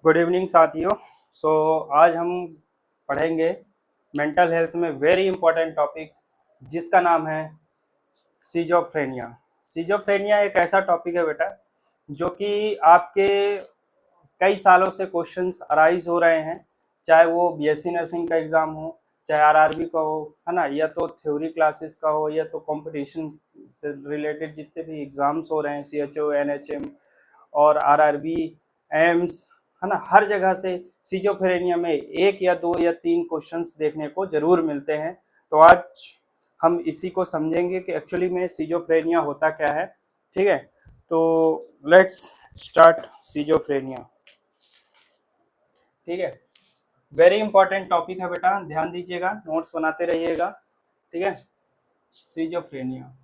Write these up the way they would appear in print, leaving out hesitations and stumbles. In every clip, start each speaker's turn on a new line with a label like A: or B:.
A: Good evening साथियों। आज हम पढ़ेंगे मेंटल हेल्थ में वेरी इंपॉर्टेंट टॉपिक जिसका नाम है सिजोफ्रेनिया। सिजोफ्रेनिया एक ऐसा टॉपिक है बेटा जो कि आपके कई सालों से क्वेश्चंस अराइज हो रहे हैं, चाहे वो बीएससी नर्सिंग का एग्ज़ाम हो, चाहे आरआरबी का हो, है ना, या तो थ्योरी क्लासेस का हो, या तो कंपटीशन से रिलेटेड जितने भी एग्ज़ाम्स हो रहे हैं, सीएचओ, एनएचएम और आरआरबी, एम्स, है ना, हर जगह से सिजोफ्रेनिया में एक या दो या तीन क्वेश्चंस देखने को जरूर मिलते हैं। तो आज हम इसी को समझेंगे कि एक्चुअली में सिजोफ्रेनिया होता क्या है। ठीक है, तो लेट्स स्टार्ट सिजोफ्रेनिया। ठीक है, वेरी इंपॉर्टेंट टॉपिक है बेटा, ध्यान दीजिएगा, नोट्स बनाते रहिएगा। ठीक है, सिजोफ्रेनिया,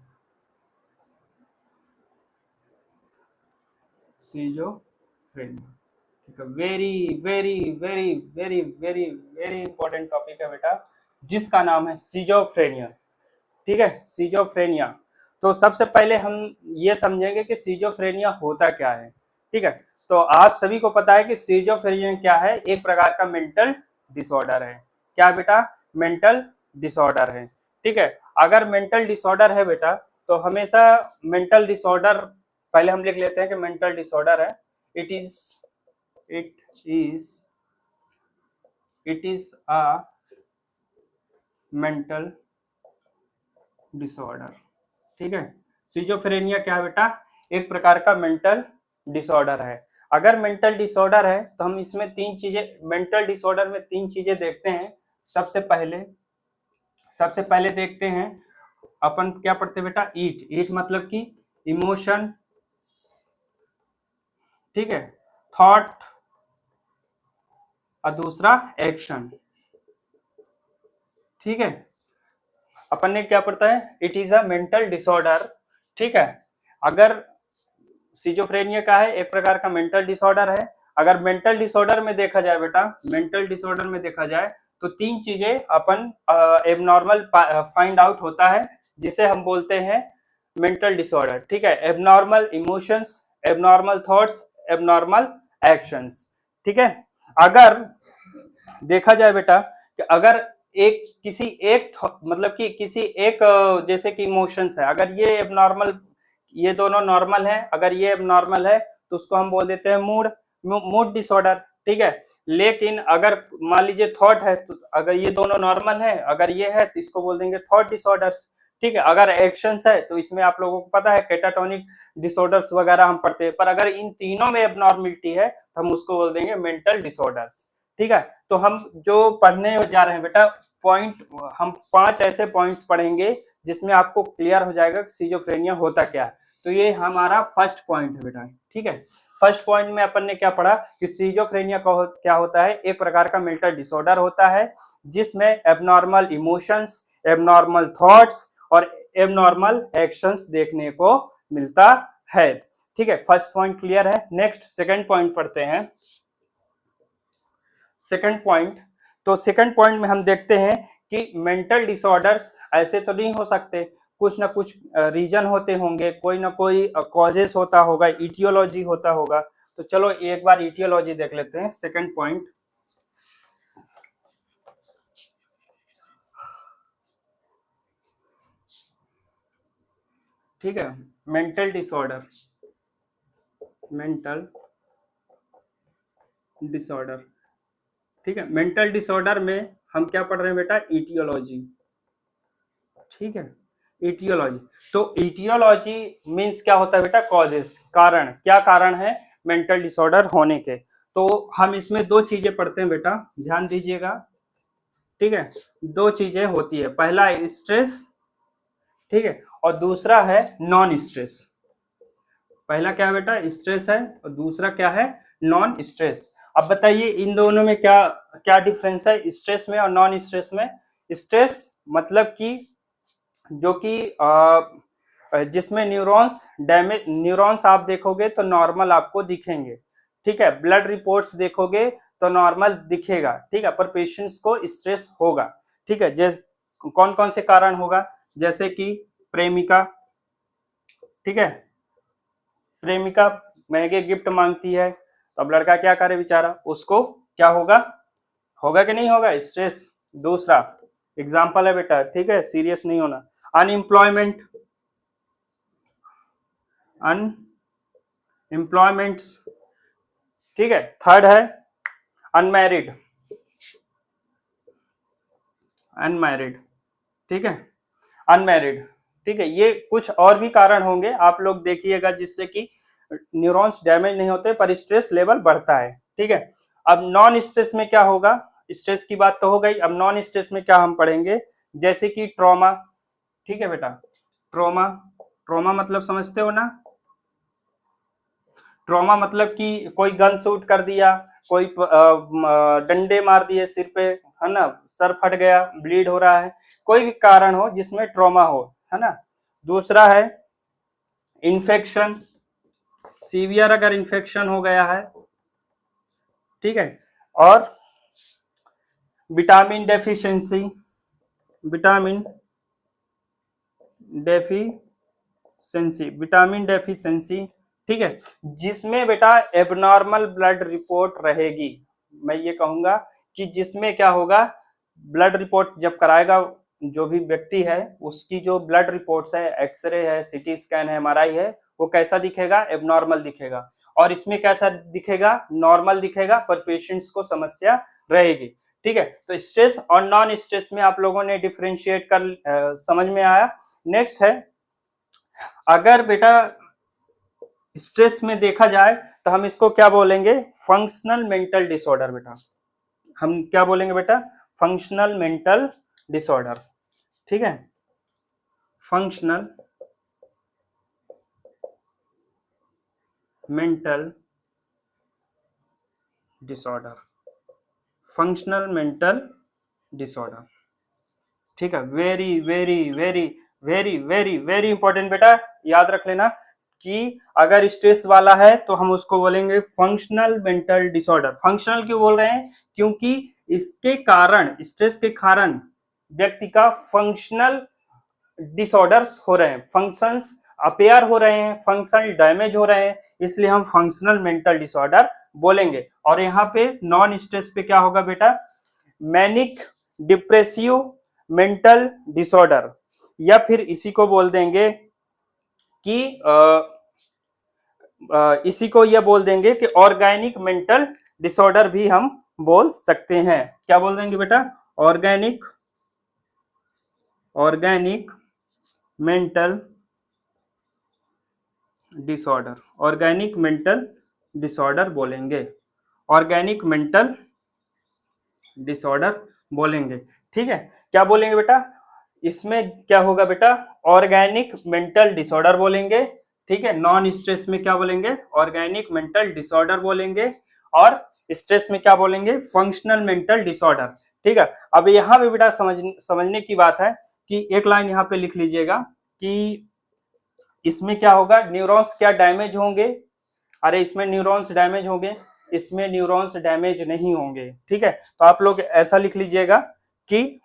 A: सिजोफ्रेनिया, ठीक है, very very very very very very important topic है बेटा जिसका नाम है सिजोफ्रेनिया। ठीक है, सिजोफ्रेनिया। तो सबसे पहले हम ये समझेंगे कि सिजोफ्रेनिया होता क्या है। ठीक है, तो आप सभी को पता है कि सिजोफ्रेनिया क्या है, एक प्रकार का मेंटल डिसऑर्डर है। क्या बेटा? मेंटल डिसऑर्डर है। ठीक है, अगर मेंटल डिसऑर्डर है बेटा तो हमेशा मेंटल डिसऑर्डर पहले हम लिख लेते हैं कि मेंटल डिसऑर्डर है। It is a mental disorder. ठीक है, सिजोफ्रेनिया क्या है बेटा? एक प्रकार का मेंटल डिसऑर्डर है। अगर मेंटल डिसऑर्डर है तो हम इसमें तीन चीजें, मेंटल डिसऑर्डर में तीन चीजें देखते हैं। सबसे पहले देखते हैं अपन क्या पढ़ते हैं बेटा? ईट मतलब कि इमोशन, ठीक है, थॉट और दूसरा एक्शन। ठीक है, अपन ने क्या पढ़ता है? It is a mental disorder. ठीक है, अगर सिजोफ्रेनिया का है, एक प्रकार का मेंटल डिसऑर्डर है। अगर मेंटल डिसऑर्डर में देखा जाए बेटा, मेंटल डिसऑर्डर में देखा जाए तो तीन चीजें अपन एबनॉर्मल फाइंड आउट होता है जिसे हम बोलते हैं मेंटल डिसऑर्डर। ठीक है, abnormal emotions, abnormal thoughts, abnormal actions. ठीक है, अगर देखा जाए बेटा कि अगर एक किसी एक मतलब कि किसी एक जैसे कि इमोशंस है, अगर ये एबनॉर्मल, ये दोनों नॉर्मल है, अगर ये एबनॉर्मल है तो उसको हम बोल देते हैं मूड डिसऑर्डर। ठीक है, लेकिन अगर मान लीजिए थॉट है तो अगर ये दोनों नॉर्मल है, अगर ये है तो इसको बोल देंगे थॉट डिसऑर्डर्स। ठीक है, अगर एक्शंस है तो इसमें आप लोगों को पता है कैटाटोनिक डिसऑर्डर्स वगैरह हम पढ़ते हैं, पर अगर इन तीनों में एबनॉर्मलिटी है तो हम उसको बोल देंगे मेंटल डिसऑर्डर्स। ठीक है, तो हम जो पढ़ने जा रहे हैं बेटा पॉइंट, हम 5 ऐसे पॉइंट्स पढ़ेंगे जिसमें आपको क्लियर हो जाएगा कि सिजोफ्रेनिया होता क्या है। तो ये हमारा फर्स्ट पॉइंट है बेटा। ठीक है, फर्स्ट पॉइंट में अपन ने क्या पढ़ा कि सिजोफ्रेनिया क्या होता है? एक प्रकार का मेंटल डिसऑर्डर होता है जिसमें एबनॉर्मल इमोशंस, एबनॉर्मल थॉट्स और एबनॉर्मल एक्शंस देखने को मिलता है। ठीक है, फर्स्ट पॉइंट क्लियर है। नेक्स्ट सेकंड पॉइंट पढ़ते हैं। सेकंड पॉइंट, तो सेकंड पॉइंट में हम देखते हैं कि मेंटल डिसऑर्डर्स ऐसे तो नहीं हो सकते, कुछ ना कुछ रीजन होते होंगे, कोई ना कोई कॉजेस होता होगा, इटियोलॉजी होता होगा। तो चलो एक बार इटियोलॉजी देख लेते हैं। सेकंड पॉइंट, ठीक है, मेंटल डिसऑर्डर, मेंटल डिसऑर्डर। ठीक है, मेंटल डिसऑर्डर में हम क्या पढ़ रहे हैं बेटा? इटियोलॉजी। ठीक है, इटियोलॉजी। तो इटियोलॉजी मीन्स क्या होता है बेटा? कॉजेस, कारण। क्या कारण है मेंटल डिसऑर्डर होने के? तो हम इसमें दो चीजें पढ़ते हैं बेटा, ध्यान दीजिएगा। ठीक है, दो चीजें होती है, पहला है स्ट्रेस, ठीक है, और दूसरा है नॉन स्ट्रेस। पहला क्या है बेटा? स्ट्रेस है, और दूसरा क्या है? Non stress. अब बताइए इन दोनों में क्या क्या डिफरेंस है, स्ट्रेस में और नॉन स्ट्रेस में? स्ट्रेस मतलब कि जो कि जिसमें न्यूरॉन्स डैमेज, न्यूरॉन्स आप देखोगे तो नॉर्मल आपको दिखेंगे। ठीक है, ब्लड रिपोर्ट्स देखोगे तो नॉर्मल दिखेगा। ठीक है, पर पेशेंट्स को स्ट्रेस होगा। ठीक है, जैसे कौन कौन से कारण होगा? जैसे कि प्रेमिका, ठीक है, प्रेमिका महंगे गिफ्ट मांगती है, तो अब लड़का क्या करे बेचारा, उसको क्या होगा, होगा कि नहीं होगा स्ट्रेस। दूसरा एग्जाम्पल है बेटा, ठीक है, सीरियस नहीं होना। अनएम्प्लॉयमेंट, अनएम्प्लॉयमेंट्स, ठीक है। थर्ड है अनमैरिड, अनमैरिड, ठीक है, अनमैरिड, ठीक है। ये कुछ और भी कारण होंगे, आप लोग देखिएगा, जिससे कि न्यूरॉन्स डैमेज नहीं होते पर स्ट्रेस लेवल बढ़ता है, ठीक है। अब नॉन स्ट्रेस में क्या होगा, स्ट्रेस की बात तो हो गई, अब नॉन स्ट्रेस में क्या हम पढ़ेंगे, जैसे कि ट्रॉमा, ठीक है बेटा। ट्रॉमा, ट्रॉमा मतलब समझते हो ना, ट्रॉमा मतलब कि कोई गन शूट कर दिया, कोई डंडे मार दिए सिर पे, है ना, सर फट गया, ब्लीड हो रहा है, कोई भी कारण हो जिसमें ट्रॉमा हो, है ना। दूसरा है इन्फेक्शन, सीवियर अगर इन्फेक्शन हो गया है, ठीक है। और vitamin deficiency, vitamin deficiency, vitamin deficiency, ठीक है, जिसमें बेटा एबनॉर्मल ब्लड रिपोर्ट रहेगी। मैं ये कहूंगा कि जिसमें क्या होगा, ब्लड रिपोर्ट जब कराएगा जो भी व्यक्ति है, उसकी जो ब्लड रिपोर्ट्स है, एक्सरे है, सीटी स्कैन है, एमआरआई है, वो कैसा दिखेगा, एबनॉर्मल दिखेगा। और इसमें कैसा दिखेगा, नॉर्मल दिखेगा, पर पेशेंट्स को समस्या रहेगी, ठीक है। तो स्ट्रेस और नॉन स्ट्रेस में आप लोगों ने डिफरेंशिएट कर समझ में आया। नेक्स्ट है, अगर बेटा स्ट्रेस में देखा जाए तो हम इसको क्या बोलेंगे, फंक्शनल मेंटल डिसऑर्डर। बेटा हम क्या बोलेंगे बेटा, फंक्शनल मेंटल डिसऑर्डर, ठीक है। Functional mental disorder, functional mental disorder, ठीक है। Very very very very very very important बेटा, याद रख लेना कि अगर स्ट्रेस वाला है तो हम उसको बोलेंगे फंक्शनल मेंटल डिसऑर्डर। फंक्शनल क्यों बोल रहे हैं, क्योंकि इसके कारण, स्ट्रेस के कारण व्यक्ति का फंक्शनल डिसऑर्डर्स हो रहे हैं, फंक्शंस अपेयर हो रहे हैं, फंक्शनल डैमेज हो रहे हैं, इसलिए हम फंक्शनल मेंटल डिसऑर्डर बोलेंगे। और यहाँ पे नॉन स्ट्रेस पे क्या होगा बेटा, मैनिक डिप्रेसिव मेंटल डिसऑर्डर, या फिर इसी को बोल देंगे कि इसी को यह बोल देंगे कि ऑर्गेनिक मेंटल डिसऑर्डर भी हम बोल सकते हैं। क्या बोल देंगे बेटा, organic, organic mental disorder, organic mental disorder बोलेंगे, ऑर्गेनिक मेंटल डिसऑर्डर बोलेंगे, ठीक है। क्या बोलेंगे बेटा, इसमें क्या होगा बेटा, ऑर्गेनिक मेंटल डिसऑर्डर बोलेंगे, ठीक है। नॉन स्ट्रेस में क्या बोलेंगे, ऑर्गेनिक मेंटल डिसऑर्डर बोलेंगे, और स्ट्रेस में क्या बोलेंगे, फंक्शनल मेंटल डिसऑर्डर, ठीक है। अब यहाँ पे बेटा समझने की बात है कि एक लाइन यहाँ पे लिख लीजिएगा कि इसमें क्या होगा, न्यूरॉन्स क्या डैमेज होंगे, अरे इसमें न्यूरॉन्स डैमेज होंगे, इसमें न्यूरॉन्स डैमेज नहीं होंगे, ठीक है। तो आप लोग ऐसा लिख लीजिएगा कि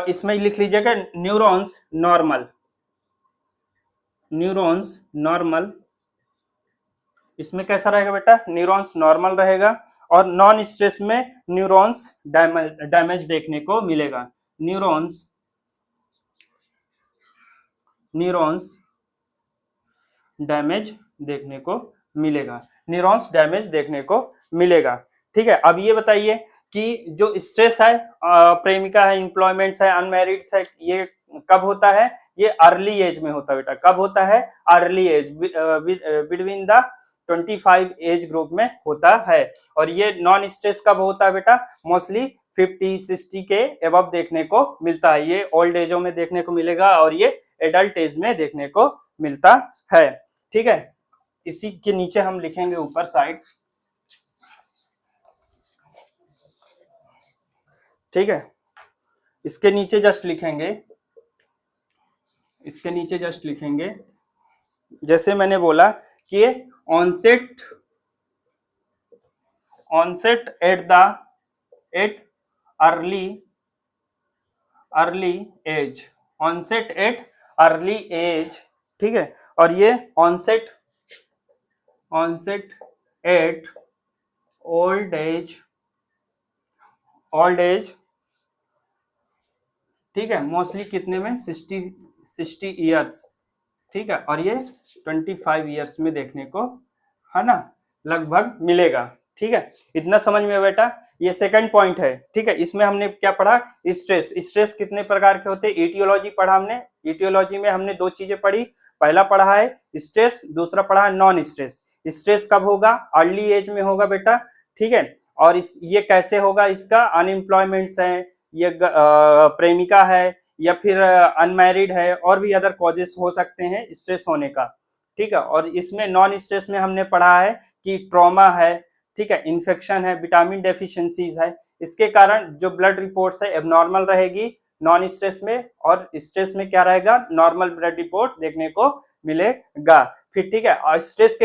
A: इसमें लिख लीजिएगा न्यूरॉन्स नॉर्मल, न्यूरॉन्स नॉर्मल, इसमें कैसा रहेगा बेटा, न्यूरॉन्स नॉर्मल रहेगा। और नॉन स्ट्रेस में न्यूरॉन्स डैमेज देखने को मिलेगा, न्यूरॉन्स, न्यूरॉन्स डैमेज देखने को मिलेगा, न्यूरॉन्स डैमेज देखने को मिलेगा, ठीक है। अब ये बताइए कि जो स्ट्रेस है, प्रेमिका है, एम्प्लॉयमेंट्स है, अनमैरिड्स है, ये कब होता है, ये अर्ली एज में होता है बेटा। कब होता है, early age, between the 25 age group में होता है। और ये नॉन स्ट्रेस कब होता है बेटा, मोस्टली 50-60 के एबव देखने को मिलता है। ये ओल्ड एजों में देखने को मिलेगा और ये एडल्ट एज में देखने को मिलता है, ठीक है। इसी के नीचे हम लिखेंगे ऊपर साइड, ठीक है। इसके नीचे जस्ट लिखेंगे, इसके नीचे जस्ट लिखेंगे, जैसे मैंने बोला कि onset, onset at early, early age, onset at early age, ठीक है। और ये onset, onset at old age, ठीक है, मोस्टली कितने में, 60 ईयर्स, ठीक है, और ये 25 ईयर्स में देखने को, है ना, लगभग मिलेगा। ठीक है, इतना समझ में बेटा। ये सेकंड पॉइंट है। ठीक है, इसमें हमने क्या पढ़ा, स्ट्रेस कितने प्रकार के होते हैं, इटियोलॉजी पढ़ा हमने। इटियोलॉजी में हमने दो चीजें पढ़ी, पहला पढ़ा है स्ट्रेस, दूसरा पढ़ा है नॉन स्ट्रेस। स्ट्रेस कब होगा, अर्ली एज में होगा बेटा। ठीक है, और ये कैसे होगा, इसका अनएम्प्लॉयमेंट है, ये प्रेमिका है, या फिर अनमैरिड है, और भी अदर कॉजेस हो सकते हैं स्ट्रेस होने का। ठीक है, और इसमें नॉन स्ट्रेस में हमने पढ़ा है कि ट्रॉमा है, ठीक है, इन्फेक्शन है, विटामिन डेफिशिएंसीज है, इसके कारण जो ब्लड रिपोर्ट्स है एबनॉर्मल रहेगी नॉन स्ट्रेस में, और स्ट्रेस में क्या रहेगा, नॉर्मल ब्लड रिपोर्ट देखने को मिलेगा। फिर ठीक है, और स्ट्रेस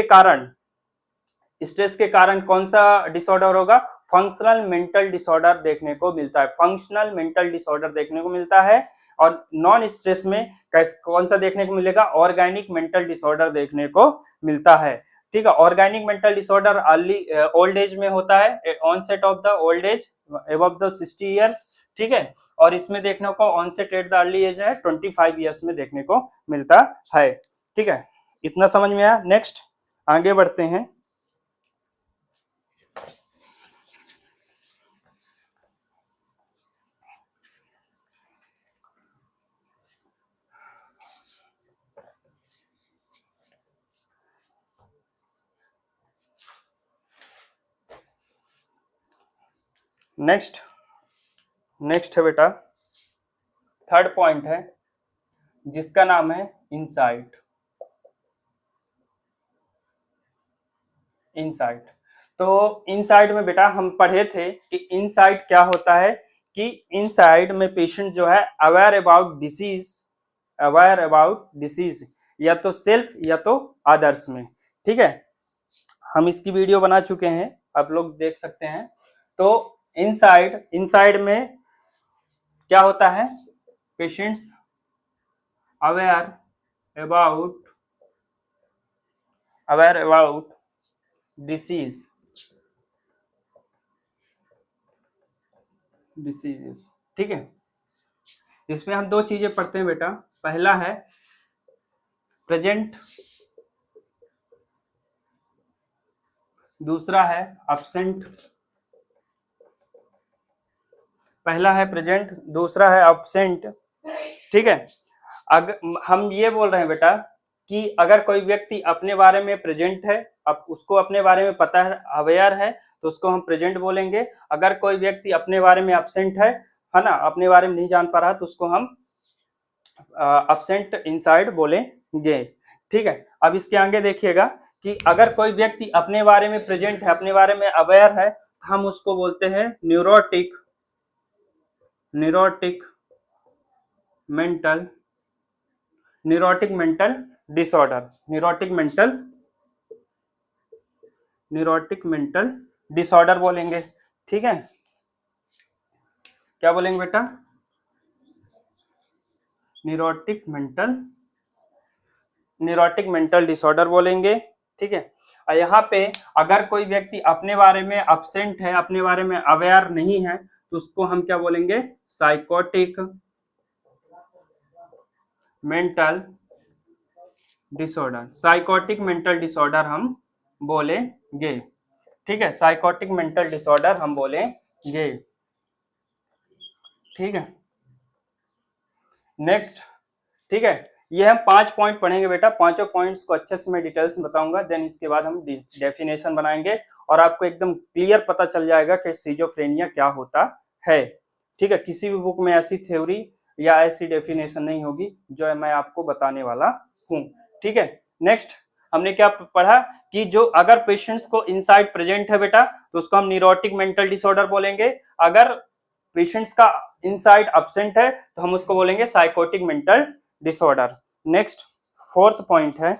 A: के कारण कौन सा डिसऑर्डर होगा, फंक्शनल मेंटल डिसऑर्डर देखने को मिलता है, फंक्शनल मेंटल डिसऑर्डर देखने को मिलता है। और नॉन स्ट्रेस में कौन सा देखने को मिलेगा, ऑर्गेनिक मेंटल डिसऑर्डर देखने को मिलता है। ठीक है, organic mental disorder early old age में होता है, onset of the old age above the 60 years. ठीक है, और इसमें देखने को onset at the early age है 25 ईयर्स में देखने को मिलता है। ठीक है, इतना समझ में आया। नेक्स्ट आगे बढ़ते हैं। नेक्स्ट है बेटा, थर्ड पॉइंट है जिसका नाम है इनसाइट। इनसाइट, तो इनसाइट में बेटा हम पढ़े थे कि इनसाइट क्या होता है, कि इनसाइट में पेशेंट जो है अवेयर अबाउट डिसीज, या तो सेल्फ या तो अदर्स में। ठीक है, हम इसकी वीडियो बना चुके हैं, आप लोग देख सकते हैं। तो इनसाइड में क्या होता है, पेशेंट्स अवेयर अबाउट डिसीज, ठीक है। इसमें हम दो चीजें पढ़ते हैं बेटा, पहला है प्रेजेंट, दूसरा है अब्सेंट। पहला है प्रेजेंट, दूसरा है अब्सेंट। ठीक है, अगर हम ये बोल रहे हैं बेटा कि अगर कोई व्यक्ति अपने बारे में प्रेजेंट है, अब उसको अपने बारे में पता है, अवेयर है, तो उसको हम प्रेजेंट बोलेंगे। अगर कोई व्यक्ति अपने बारे में अब्सेंट है ना, अपने बारे में नहीं जान पा रहा, तो उसको हम अब्सेंट इनसाइड बोलेंगे। ठीक है, अब इसके आगे देखिएगा कि अगर कोई व्यक्ति अपने बारे में प्रेजेंट है, अपने बारे में अवेयर है, तो हम उसको बोलते हैं neurotic mental disorder, neurotic mental disorder बोलेंगे। ठीक है, क्या बोलेंगे बेटा, न्यूरोटिक मेंटल डिसऑर्डर बोलेंगे। ठीक है, और यहाँ पे अगर कोई व्यक्ति अपने बारे में अब्सेंट है, अपने बारे में अवेयर नहीं है, तो उसको हम क्या बोलेंगे, साइकोटिक मेंटल डिसऑर्डर हम बोलेंगे। ठीक है, साइकोटिक मेंटल डिसऑर्डर हम बोलेंगे। ठीक है, नेक्स्ट। ठीक है, ये हम 5 पॉइंट पढ़ेंगे बेटा, पांचों पॉइंट्स को अच्छे से मैं डिटेल्स में बताऊंगा, देन इसके बाद हम डेफिनेशन बनाएंगे और आपको एकदम क्लियर पता चल जाएगा कि सिजोफ्रेनिया क्या होता है। ठीक है, किसी भी बुक में ऐसी थ्योरी या ऐसी डेफिनेशन नहीं होगी जो मैं आपको बताने वाला हूँ। ठीक है, नेक्स्ट हमने क्या पढ़ा कि जो अगर पेशेंट्स को इनसाइट प्रेजेंट है बेटा, तो उसको हम न्यूरोटिक मेंटल डिसऑर्डर बोलेंगे। अगर पेशेंट्स का इनसाइट अब्सेंट है, तो हम उसको बोलेंगे psychotic mental disorder. Next fourth point है,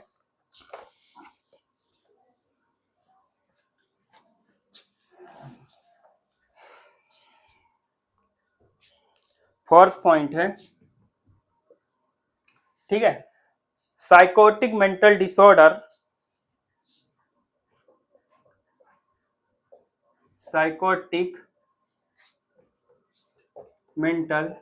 A: ठीक है, psychotic mental disorder psychotic mental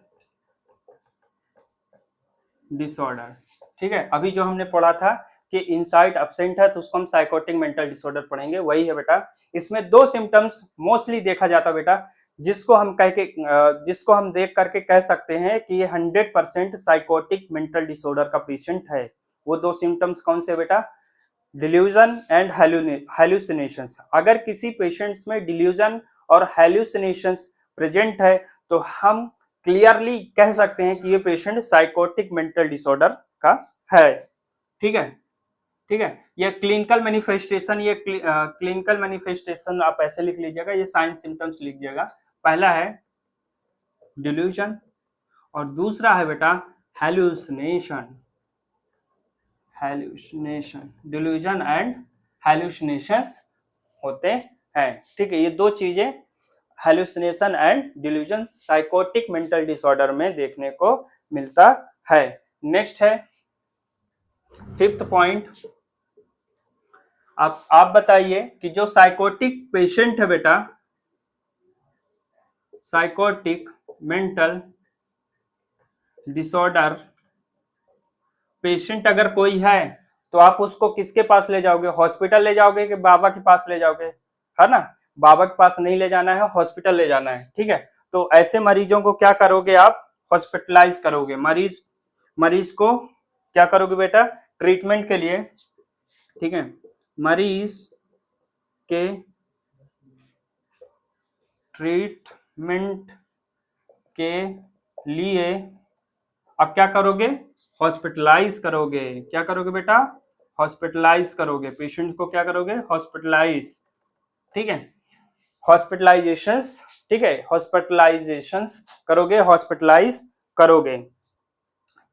A: disorder. ठीक है, अभी जो हमने पढ़ा था कि इनसाइट एब्सेंट है तो उसको हम साइकोटिक मेंटल डिसऑर्डर पढ़ेंगे, वही है बेटा। इसमें दो सिम्टम्स मोस्टली देखा जाता है बेटा, जिसको हम देख करके कह सकते हैं कि ये 100% साइकोटिक मेंटल डिसऑर्डर का पेशेंट है। वो दो सिम्टम्स कौन से बेटा? Delusion and hallucinations. अगर किसी पेशेंट्स में डिल्यूजन और हेलुसिनेशंस प्रेजेंट है तो हम क्लियरली कह सकते हैं कि ये पेशेंट साइकोटिक मेंटल डिसऑर्डर का है। ठीक है, ठीक है। ये क्लिनिकल मैनिफेस्टेशन आप ऐसे लिख लीजिएगा, ये साइन सिम्टम्स लिखिएगा। पहला है डिल्यूजन और दूसरा है बेटा हेलुसिनेशन। डिल्यूजन एंड हेलुसिनेशंस होते हैं। ठीक है, ये दो चीजें hallucination and delusion psychotic mental disorder में देखने को मिलता है। नेक्स्ट है फिफ्थ पॉइंट। आप बताइए कि जो साइकोटिक पेशेंट है बेटा, साइकोटिक मेंटल डिसऑर्डर पेशेंट अगर कोई है तो आप उसको किसके पास ले जाओगे? हॉस्पिटल ले जाओगे कि बाबा के पास ले जाओगे? है ना, बाबा के पास नहीं ले जाना है, हॉस्पिटल ले जाना है। ठीक है, तो ऐसे मरीजों को क्या करोगे आप? हॉस्पिटलाइज करोगे। मरीज को क्या करोगे बेटा? ट्रीटमेंट के लिए। ठीक है, मरीज के ट्रीटमेंट के लिए अब क्या करोगे? हॉस्पिटलाइज करोगे। क्या करोगे बेटा? हॉस्पिटलाइज करोगे। पेशेंट को क्या करोगे? हॉस्पिटलाइज। ठीक है, हॉस्पिटलाइजेशंस। ठीक है, हॉस्पिटलाइजेशंस करोगे, हॉस्पिटलाइज करोगे।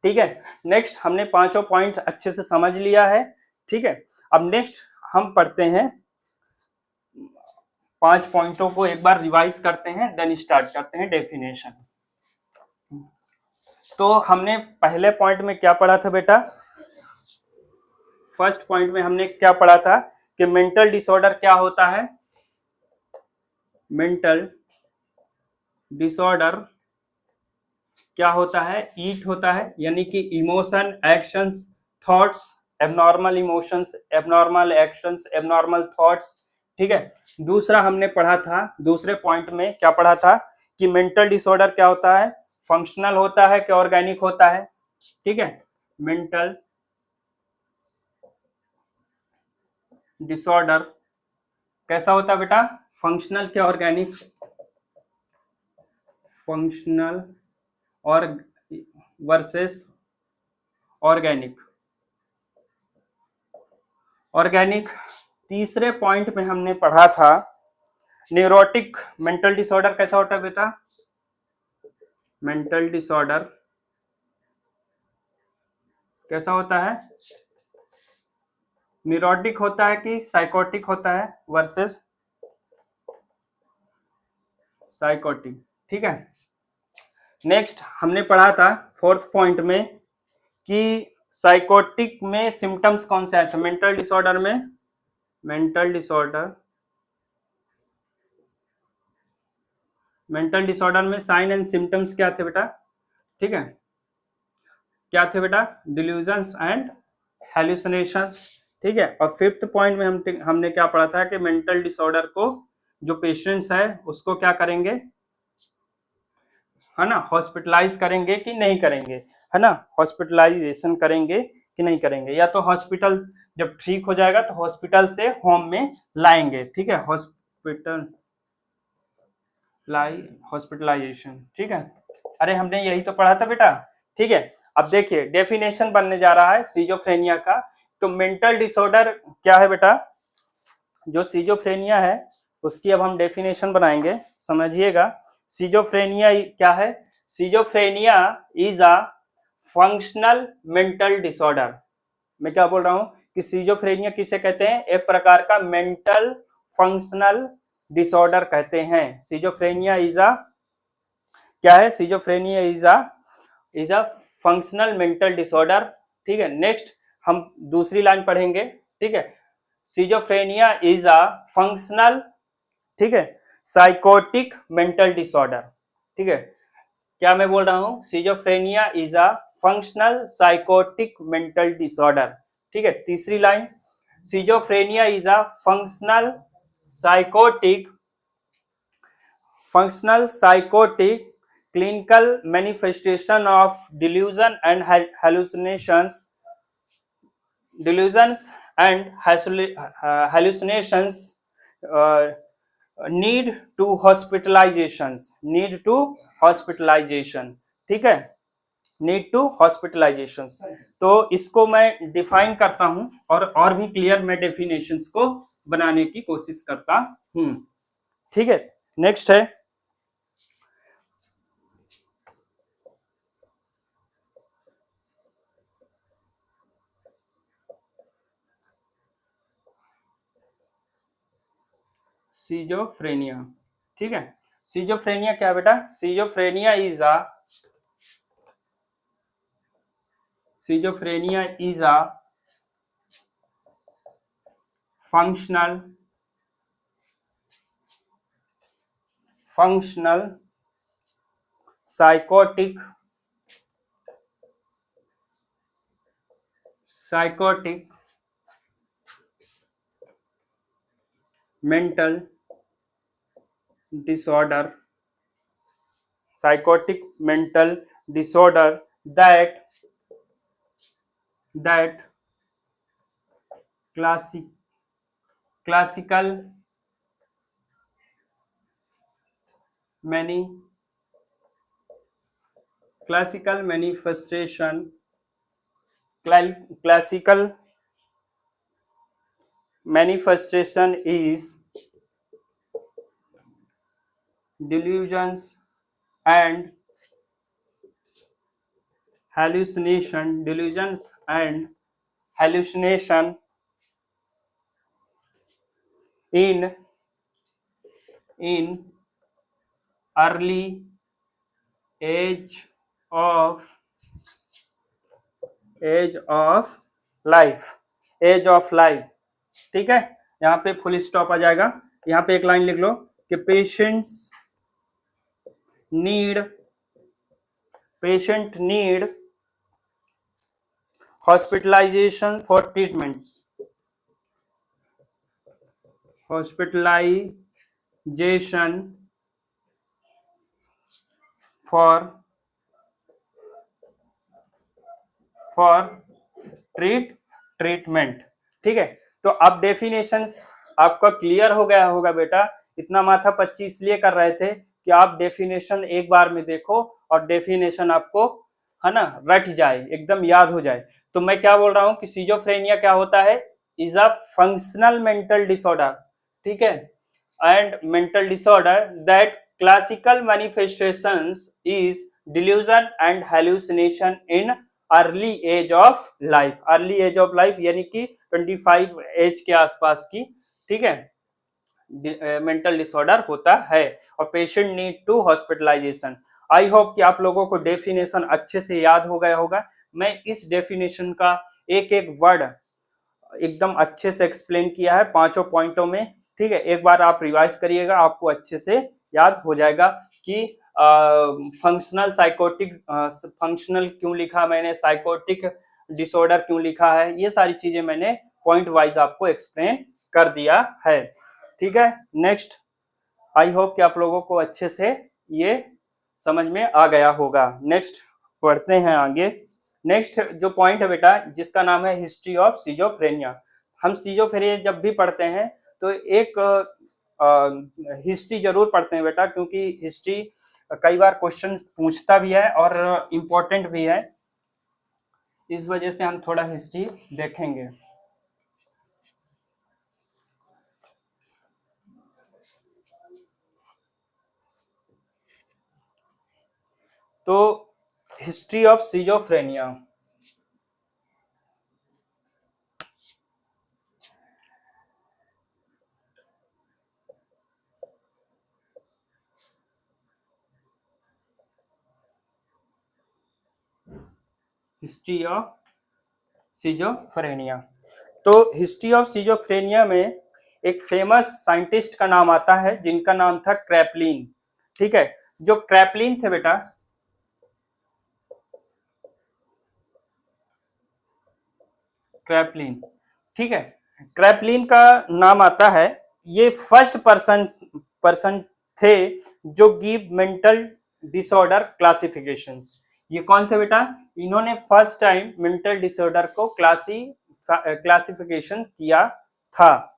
A: ठीक है, नेक्स्ट हमने पांचों पॉइंट अच्छे से समझ लिया है। ठीक है, अब नेक्स्ट हम पढ़ते हैं 5 पॉइंटों को एक बार रिवाइज करते हैं, देन स्टार्ट करते हैं डेफिनेशन। तो हमने पहले पॉइंट में क्या पढ़ा था बेटा? फर्स्ट पॉइंट में हमने क्या पढ़ा था कि मेंटल डिसऑर्डर क्या होता है? मेंटल डिसऑर्डर क्या होता है? ईट होता है, यानी कि emotion, actions, thoughts, abnormal emotions, abnormal actions, abnormal thoughts. ठीक है, दूसरा हमने पढ़ा था, दूसरे पॉइंट में क्या पढ़ा था कि मेंटल डिसऑर्डर क्या होता है? फंक्शनल होता है कि ऑर्गेनिक होता है? ठीक है, मेंटल डिसऑर्डर कैसा होता है बेटा? फंक्शनल क्या ऑर्गेनिक? फंक्शनल और वर्सेस ऑर्गेनिक। ऑर्गेनिक। तीसरे पॉइंट में हमने पढ़ा था न्यूरोटिक मेंटल डिसऑर्डर कैसा होता है बेटा? मेंटल डिसऑर्डर कैसा होता है? न्यूरोटिक होता है कि साइकोटिक होता है? Versus psychotic. ठीक है, नेक्स्ट हमने पढ़ा था फोर्थ पॉइंट में कि साइकोटिक में सिम्टम्स कौन से आए थे? मेंटल डिसऑर्डर में साइन एंड सिम्टम्स क्या थे बेटा? ठीक है, क्या थे बेटा? Delusions and hallucinations. ठीक है, और फिफ्थ पॉइंट में हमने क्या पढ़ा था कि मेंटल डिसऑर्डर को जो पेशेंट्स है उसको क्या करेंगे, है ना, हॉस्पिटलाइज करेंगे कि नहीं करेंगे? है ना, हॉस्पिटलाइजेशन करेंगे कि नहीं करेंगे? या तो हॉस्पिटल जब ठीक हो जाएगा तो हॉस्पिटल से होम में लाएंगे। ठीक है, हॉस्पिटलाइजेशन। ठीक है, अरे हमने यही तो पढ़ा था बेटा। ठीक है, अब देखिए डेफिनेशन बनने जा रहा है सिजोफ्रेनिया का। तो मेंटल डिसऑर्डर क्या है बेटा? जो सिजोफ्रेनिया है उसकी अब हम डेफिनेशन बनाएंगे, समझिएगा। सिजोफ्रेनिया क्या है? Schizophrenia is a functional mental disorder. मैं क्या बोल रहा हूं कि सिजोफ्रेनिया किसे कहते हैं? एक प्रकार का मेंटल फंक्शनल डिसऑर्डर कहते हैं। सिजोफ्रेनिया इज अ क्या है? Schizophrenia is a functional mental disorder. ठीक है, नेक्स्ट हम दूसरी लाइन पढ़ेंगे। ठीक है, सिजोफ्रेनिया इज अ फंक्शनल, ठीक है, साइकोटिक मेंटल डिसऑर्डर। ठीक है, क्या मैं बोल रहा हूं, schizophrenia is a functional psychotic mental disorder. ठीक है, तीसरी line, schizophrenia is a functional psychotic clinical manifestation of delusions and hallucinations, uh, need to hospitalization। ठीक है, नीड टू हॉस्पिटलाइजेशन। तो इसको मैं डिफाइन करता हूं और भी क्लियर मैं डेफिनेशंस को बनाने की कोशिश करता हूं। ठीक है, नेक्स्ट है सीजोफ्रेनिया। ठीक है, सीजोफ्रेनिया क्या बेटा, schizophrenia is a functional psychotic mental disorder psychotic mental disorder that classical manifestation is delusions and hallucination in early age of life। ठीक है, यहाँ पे फुल स्टॉप आ जाएगा। यहाँ पे एक लाइन लिख लो कि patient need hospitalization for treatment for treatment. ठीक है, तो अब डेफिनेशंस आपका क्लियर हो गया होगा बेटा। इतना माथा पच्ची इसलिए कर रहे थे कि आप डेफिनेशन एक बार में देखो और डेफिनेशन आपको, है ना, रट जाए, एकदम याद हो जाए। तो मैं क्या बोल रहा हूं कि सिजोफ्रेनिया क्या होता है, is a functional mental disorder. ठीक है, and mental disorder that classical manifestations is delusion and hallucination in early age of life यानी कि 25 एज के आसपास की। ठीक है, मेंटल डिसऑर्डर होता है और patient need to hospitalization. I hope कि आप लोगों को डेफिनेशन अच्छे से याद हो गया होगा। मैं इस डेफिनेशन का एक एक वर्ड एकदम अच्छे से एक्सप्लेन किया है 5 पॉइंटों में। ठीक है, एक बार आप रिवाइज करिएगा, आपको अच्छे से याद हो जाएगा कि फंक्शनल क्यों लिखा मैंने, साइकोटिक डिसऑर्डर क्यों लिखा है, ये सारी चीजें मैंने पॉइंट वाइज आपको एक्सप्लेन कर दिया है। ठीक है, नेक्स्ट, आई होप कि आप लोगों को अच्छे से ये समझ में आ गया होगा। नेक्स्ट पढ़ते हैं आगे। नेक्स्ट जो पॉइंट है बेटा, जिसका नाम है हिस्ट्री ऑफ सिजोफ्रेनिया। हम सिजोफ्रेनिया जब भी पढ़ते हैं तो एक हिस्ट्री जरूर पढ़ते हैं बेटा, क्योंकि हिस्ट्री कई बार क्वेश्चन पूछता भी है और इम्पोर्टेंट भी है। इस वजह से हम थोड़ा हिस्ट्री देखेंगे। तो history of schizophrenia, history of schizophrenia. तो हिस्ट्री ऑफ सिजोफ्रेनिया में एक फेमस साइंटिस्ट का नाम आता है जिनका नाम था क्रैपलिन। ठीक है, जो क्रैपलिन थे बेटा, क्रैपलिन, ठीक है, क्रैपलिन का नाम आता है। ये फर्स्ट पर्सन थे जो गिव मेंटल डिसऑर्डर क्लासिफिकेशंस। ये कौन थे बेटा? इन्होंने फर्स्ट टाइम मेंटल डिसऑर्डर को क्लासिफिकेशन किया था।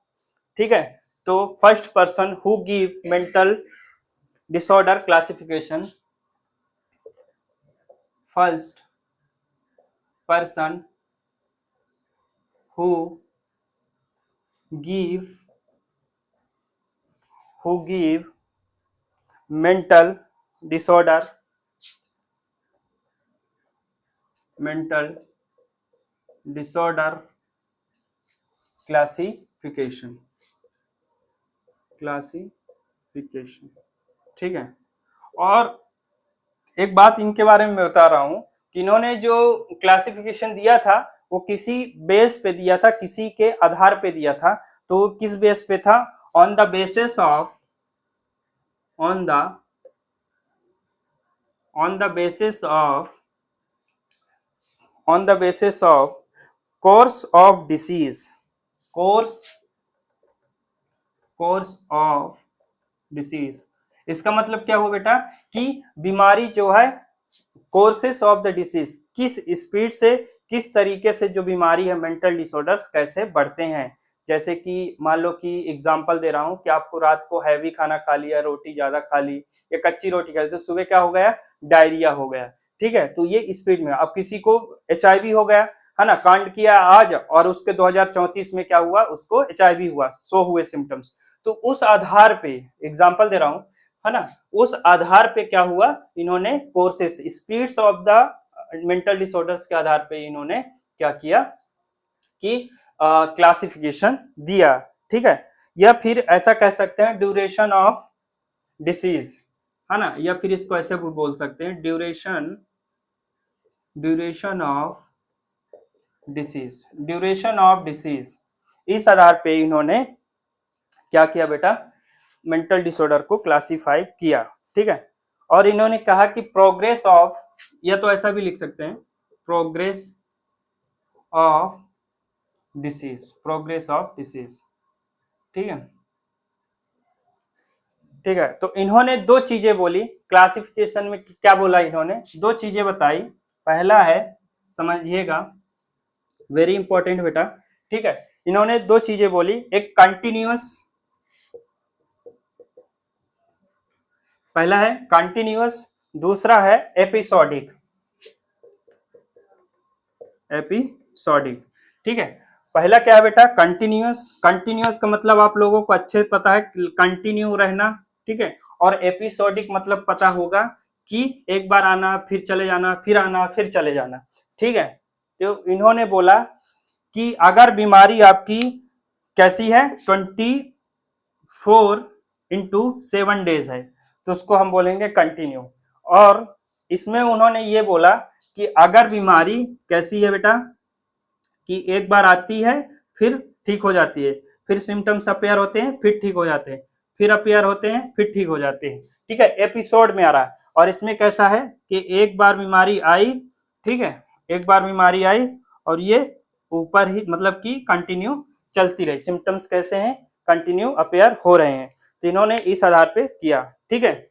A: ठीक है, तो first person who give mental disorder classification, first person who give mental disorder classification। ठीक है, और एक बात इनके बारे में बता रहा हूं कि इन्होंने जो क्लासिफिकेशन दिया था वो किसी बेस पे दिया था, किसी के आधार पे दिया था। तो किस बेस पे था? On the basis of course of disease. इसका मतलब क्या हुआ बेटा कि बीमारी जो है, कोर्सेस ऑफ द डिसीज, किस स्पीड से, किस तरीके से जो बीमारी है, मेंटल डिसऑर्डर्स कैसे बढ़ते हैं। जैसे कि मान लो कि एग्जांपल दे रहा हूं कि आपको रात को हैवी खाना खा लिया, रोटी ज्यादा खा ली या कच्ची रोटी खा ली, तो सुबह क्या हो गया? डायरिया हो गया। ठीक है, तो ये स्पीड में। अब किसी को HIV हो गया है ना, कांड किया आज, और उसके 2034 में क्या हुआ? उसको HIV हुआ, 100 हुए सिम्टम्स। तो उस आधार पे एग्जाम्पल दे रहा हूं, है ना, उस आधार पे क्या हुआ? इन्होंने courses, speeds of the mental disorders के आधार पे इन्होंने क्या किया कि क्लासिफिकेशन दिया। ठीक है, या फिर ऐसा कह सकते हैं ड्यूरेशन ऑफ डिसीज, है ना, या फिर इसको ऐसे भी बोल सकते हैं ड्यूरेशन ऑफ डिसीज। इस आधार पे इन्होंने क्या किया बेटा? मेंटल डिसऑर्डर को क्लासिफाई किया। ठीक है, और इन्होंने कहा कि प्रोग्रेस ऑफ, या तो ऐसा भी लिख सकते हैं प्रोग्रेस ऑफ डिसीज। ठीक है, ठीक है, तो इन्होंने दो चीजें बोली क्लासिफिकेशन में। क्या बोला इन्होंने? दो चीजें बताई। पहला है, समझिएगा, वेरी इंपॉर्टेंट बेटा। ठीक है, इन्होंने दो चीजें बोली, एक कंटिन्यूअस, पहला है कंटिन्यूअस, दूसरा है एपिसोडिक। ठीक है, पहला क्या है बेटा? कंटिन्यूअस का मतलब आप लोगों को अच्छे पता है, कंटिन्यू रहना। ठीक है, और एपिसोडिक मतलब पता होगा कि एक बार आना फिर चले जाना, फिर आना फिर चले जाना। ठीक है, तो इन्होंने बोला कि अगर बीमारी आपकी कैसी है, 24/7 डेज है, तो उसको हम बोलेंगे कंटिन्यू। और इसमें उन्होंने ये बोला कि अगर बीमारी कैसी है बेटा कि एक बार आती है फिर ठीक हो जाती है, फिर सिम्टम्स अपेयर होते हैं फिर ठीक हो जाते हैं, फिर अपेयर होते हैं फिर ठीक हो जाते हैं। ठीक है, एपिसोड में आ रहा है। और इसमें कैसा है कि एक बार बीमारी आई, ठीक है, एक बार बीमारी आई और ये ऊपर ही मतलब कि कंटिन्यू चलती रही। सिम्टम्स कैसे हैं? कंटिन्यू अपेयर हो रहे हैं। तो इन्होंने इस आधार पे किया। ठीक है,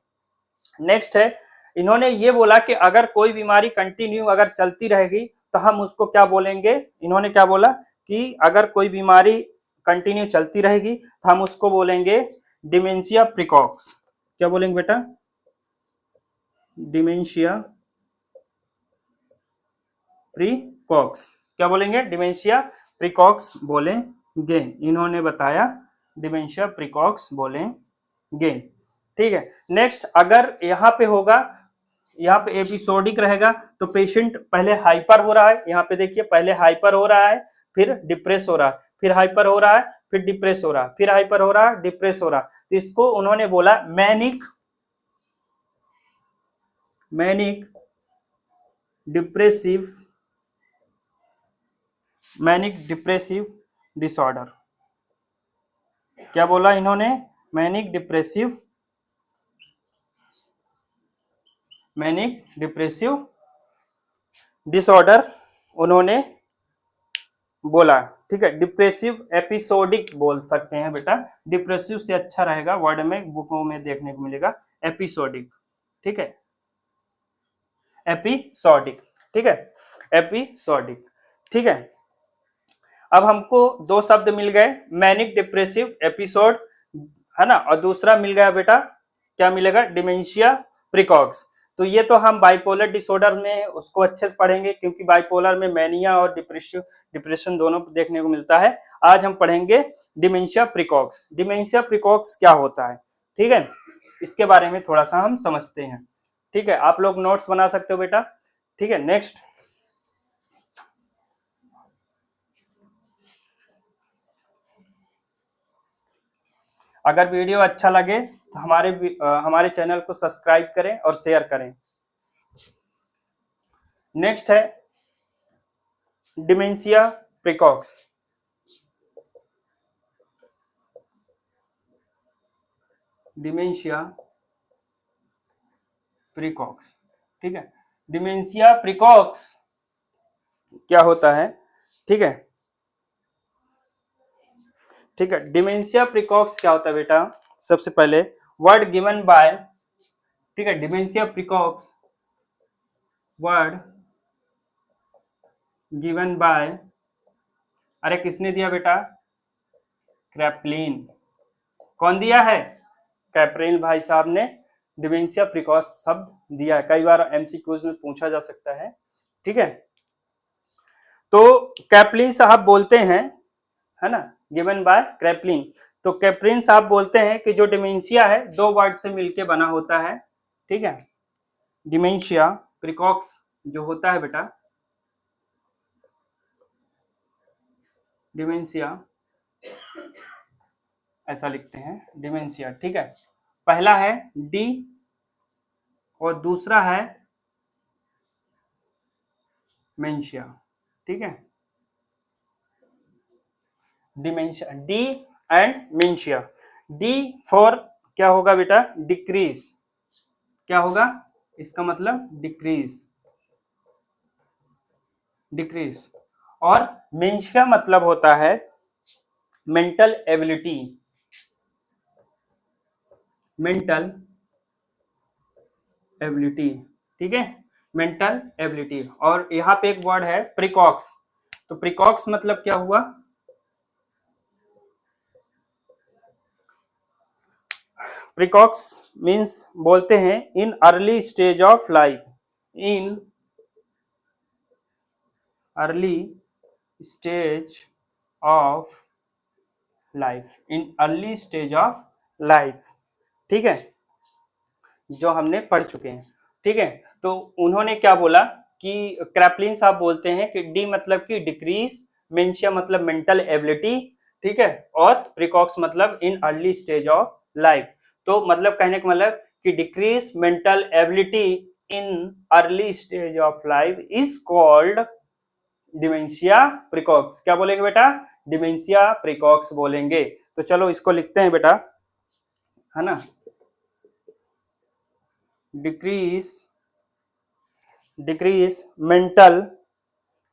A: नेक्स्ट है, इन्होंने ये बोला कि अगर कोई बीमारी कंटिन्यू अगर चलती रहेगी तो हम उसको क्या बोलेंगे? इन्होंने क्या बोला कि अगर कोई बीमारी कंटिन्यू चलती रहेगी तो हम उसको बोलेंगे डिमेंशिया प्रिकॉक्स। क्या बोलेंगे बेटा? Dementia praecox. क्या बोलेंगे? डिमेंशिया प्रिकॉक्स बोलेंगे। इन्होंने बताया डिमेंशिया प्रिकॉक्स बोलेंगे। ठीक है, नेक्स्ट, अगर यहाँ पे होगा, यहाँ पे एपिसोडिक रहेगा तो पेशेंट पहले हाइपर हो रहा है, यहाँ पे देखिए पहले हाइपर हो रहा है, फिर डिप्रेस हो रहा है, फिर हाइपर हो रहा है, फिर डिप्रेस हो रहा है, फिर हाइपर हो रहा है, डिप्रेस हो रहा है। तो इसको उन्होंने बोला मैनिक डिप्रेसिव डिसऑर्डर। क्या बोला इन्होंने? मैनिक डिप्रेसिव डिसऑर्डर उन्होंने बोला। ठीक है, डिप्रेसिव एपिसोडिक बोल सकते हैं बेटा, डिप्रेसिव से अच्छा रहेगा, वर्ड में बुकों में देखने को मिलेगा एपिसोडिक। ठीक है, एपिसोडिक। ठीक है, एपिसोडिक। ठीक है, अब हमको दो शब्द मिल गए, मैनिक डिप्रेसिव एपिसोड, है ना, और दूसरा मिल गया बेटा, क्या मिलेगा? Dementia praecox. तो ये तो हम बाइपोलर डिसऑर्डर में उसको अच्छे से पढ़ेंगे, क्योंकि बाइपोलर में मैनिया और डिप्रेशन दोनों देखने को मिलता है। आज हम पढ़ेंगे डिमेंशिया प्रिकॉक्स। डिमेंशिया प्रिकॉक्स क्या होता है, ठीक है, इसके बारे में थोड़ा सा हम समझते हैं। ठीक है, आप लोग नोट्स बना सकते हो बेटा। ठीक है, नेक्स्ट, अगर वीडियो अच्छा लगे तो हमारे चैनल को सब्सक्राइब करें और शेयर करें। नेक्स्ट है डिमेंशिया प्रिकॉक्स। डिमेंशिया प्रिकॉक्स, ठीक है, डिमेंशिया प्रिकॉक्स क्या होता है? ठीक है, ठीक है, डिमेंशिया प्रिकॉक्स क्या होता है बेटा? सबसे पहले वर्ड गिवन बाय, ठीक है, डिमेंशिया प्रिकॉक्स वर्ड गिवन बाय, अरे किसने दिया बेटा? क्रैपलिन। कौन दिया है? कैप्रिल भाई साहब ने डिमेंशिया प्रिकॉस शब्द दिया है, कई बार एमसीक्यूज में पूछा जा सकता है। ठीक है, तो कैप्लिन साहब बोलते हैं, है ना, गिवन बाय कैप्लिन। तो कैप्रिन साहब बोलते हैं कि जो डिमेंशिया है दो वर्ड से मिलके बना होता है। ठीक है, डिमेंशिया प्रिकॉक्स जो होता है बेटा, डिमेंशिया ऐसा लिखते हैं डिमेंशिया। ठीक है, पहला है डी और दूसरा है मेंशिया। ठीक है, dementia, D and mentia. D for क्या होगा बेटा? डिक्रीज। क्या होगा इसका मतलब? Decrease, decrease. और मेंशिया मतलब होता है मेंटल एबिलिटी, मेंटल एबिलिटी। ठीक है, मेंटल एबिलिटी। और यहाँ पे एक वर्ड है प्रिकॉक्स। तो प्रिकॉक्स मतलब क्या हुआ? प्रिकॉक्स मीन्स बोलते हैं इन early stage of life, in early stage of life, in early stage of life. ठीक है, जो हमने पढ़ चुके हैं। ठीक है, तो उन्होंने क्या बोला कि क्रैपलिन साहब बोलते हैं कि डी मतलब कि डिक्रीज, मेंशिया मतलब मेंटल एबिलिटी, ठीक है, और प्रिकॉक्स मतलब in early stage of life. तो मतलब कहने का मतलब कि decrease mental ability in early stage of life is called dementia praecox. क्या बोलेंगे बेटा? डिमेंशिया प्रिकॉक्स बोलेंगे। तो चलो इसको लिखते हैं बेटा, है ना, decrease mental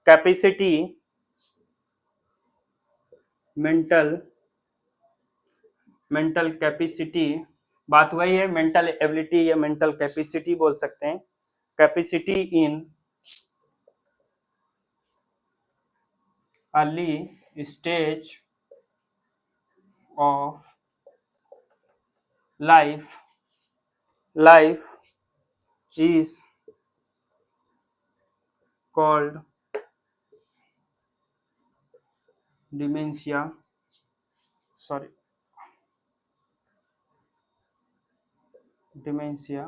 A: capacity, mental capacity, बात वही है, मेंटल एबिलिटी या मेंटल कैपेसिटी बोल सकते हैं, capacity in early stage of life is called dementia, sorry, dementia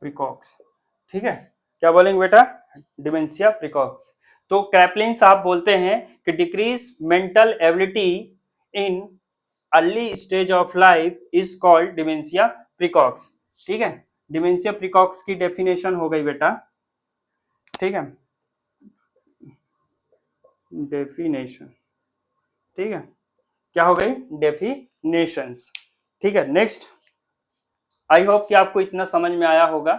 A: praecox. ठीक है, क्या बोलेंगे बेटा? Dementia praecox. तो क्रैपलिन साहब बोलते हैं कि decrease mental ability in early stage of life is called dementia praecox. ठीक है, डिमेंशिया प्रिकॉक्स की डेफिनेशन हो गई बेटा। ठीक है, डेफिनेशन, ठीक है, क्या हो गई, डेफिनेशंस। ठीक है, नेक्स्ट, आई होप कि आपको इतना समझ में आया होगा।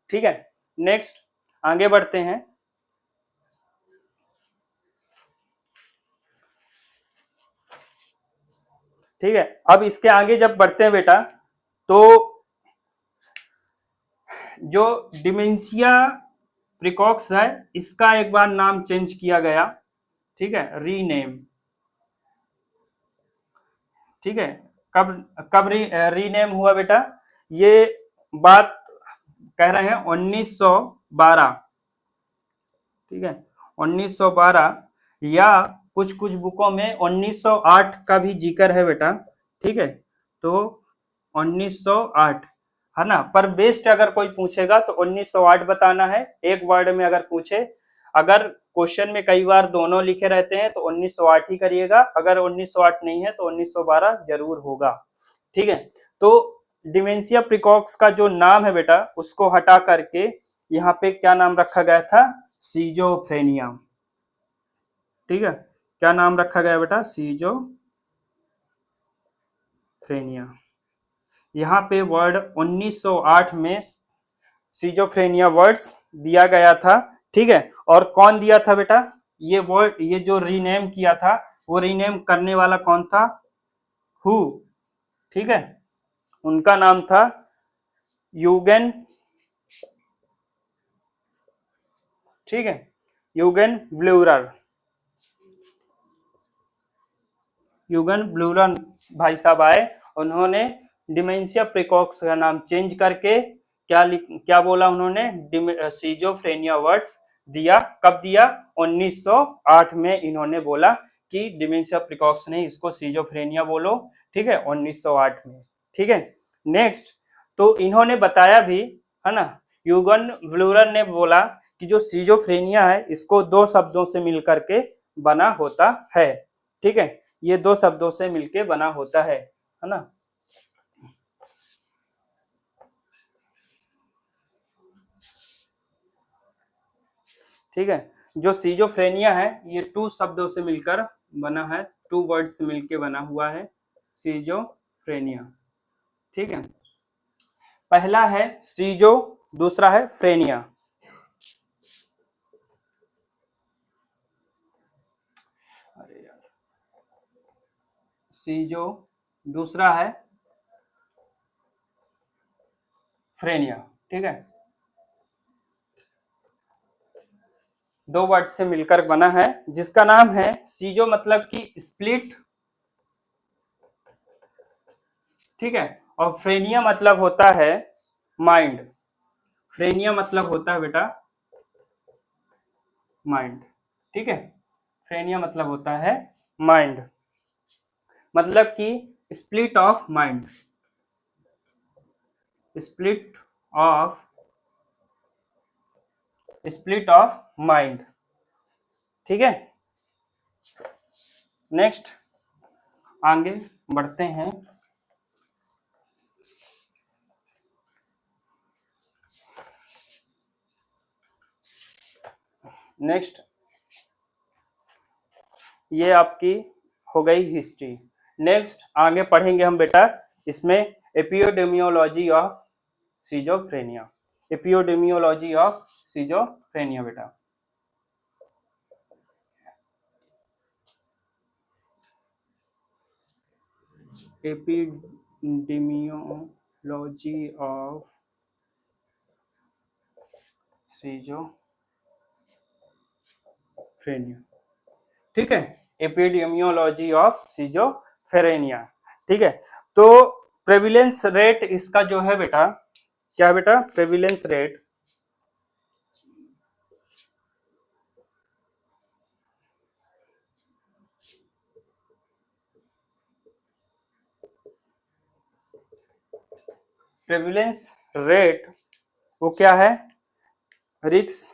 A: ठीक है, नेक्स्ट आगे बढ़ते हैं। ठीक है, अब इसके आगे जब बढ़ते हैं बेटा, तो जो डिमेंशिया प्रिकॉक्स है, इसका एक बार नाम चेंज किया गया। ठीक है, रीनेम। ठीक है, कब कब रीनेम हुआ बेटा, ये बात कह रहे हैं 1912। ठीक है, 1912, या कुछ कुछ बुकों में 1908 का भी जिक्र है बेटा। ठीक है, तो 1908 है ना, पर बेस्ट अगर कोई पूछेगा तो 1908 बताना है एक वर्ड में अगर पूछे। अगर क्वेश्चन में कई बार दोनों लिखे रहते हैं तो 1908 ही करिएगा, अगर 1908 नहीं है तो 1912 जरूर होगा। ठीक है, तो डिमेंशिया प्रिकॉक्स का जो नाम है बेटा, उसको हटा करके यहाँ पे क्या नाम रखा गया था, सीजोफ्रेनिया। ठीक है, क्या नाम रखा गया बेटा, सीजोफ्रेनिया। यहाँ पे वर्ड 1908 में सीजोफ्रेनिया वर्ड्स दिया गया था। ठीक है, और कौन दिया था बेटा, ये वर्ड, ये जो रीनेम किया था, वो रीनेम करने वाला कौन था, हु। ठीक है, उनका नाम था यूगेन। ठीक है, यूगेन ब्लूरर। यूगन ब्लूरन भाई साहब आए, उन्होंने डिमेंशिया प्रिकॉक्स का नाम चेंज करके क्या बोला उन्होंने, सीजोफ्रेनिया वर्ड्स दिया। कब दिया, 1908 में इन्होंने बोला कि डिमेंशिया प्रिकॉक्स नहीं, इसको सीजोफ्रेनिया बोलो। ठीक है, 1908 में। ठीक है, नेक्स्ट, तो इन्होंने बताया भी, है ना, यूगन ब्लूरन ने बोला कि जो सीजोफ्रेनिया है, इसको दो शब्दों से मिलकर के बना होता है। ठीक है, ये दो शब्दों से मिलके बना होता है ना। ठीक है, जो सीजोफ्रेनिया है, ये टू शब्दों से मिलकर बना है, टू वर्ड से मिलके बना हुआ है सीजोफ्रेनिया। ठीक है, पहला है सीजो, दूसरा है फ्रेनिया। अरे यार, सीजो, दूसरा है फ्रेनिया। ठीक है, दो वर्ड से मिलकर बना है, जिसका नाम है सीजो, मतलब कि स्प्लिट। ठीक है, और फ्रेनिया मतलब होता है माइंड। फ्रेनिया मतलब होता है बेटा माइंड। ठीक है, फ्रेनिया मतलब होता है माइंड, मतलब कि split of mind, split of split of mind. ठीक है, नेक्स्ट आगे बढ़ते हैं। नेक्स्ट, ये आपकी हो गई हिस्ट्री। नेक्स्ट आगे पढ़ेंगे हम बेटा, इसमें एपियोडेमियोलॉजी ऑफ सीजोफ्रेनिया। एपियोडेमियोलॉजी ऑफ सीजोफ्रेनिया बेटा। Epidemiology of schizophrenia. ठीक है, एपिडेमियोलॉजी ऑफ सीजोफ्रेनिया। ठीक है, तो प्रेविलेंस रेट इसका जो है बेटा, क्या बेटा, प्रेविलेंस रेट, प्रेविलेंस रेट वो क्या है, रिक्स।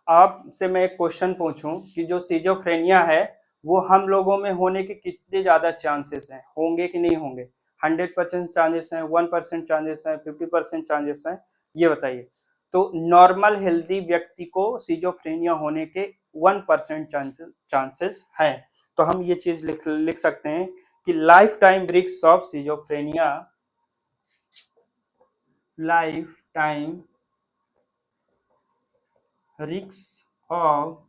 A: आपसे मैं एक क्वेश्चन पूछूं कि जो सीजोफ्रेनिया है, वो हम लोगों में होने के कितने ज्यादा चांसेस हैं, होंगे कि नहीं होंगे, 100% चांसेस हैं, 1% चांसेस हैं, 50% चांसेस हैं, ये बताइए। तो नॉर्मल हेल्दी व्यक्ति को सीजोफ्रेनिया होने के 1% चांसेस हैं। तो हम ये चीज लिख सकते हैं कि life time risk of schizophrenia, life time risk of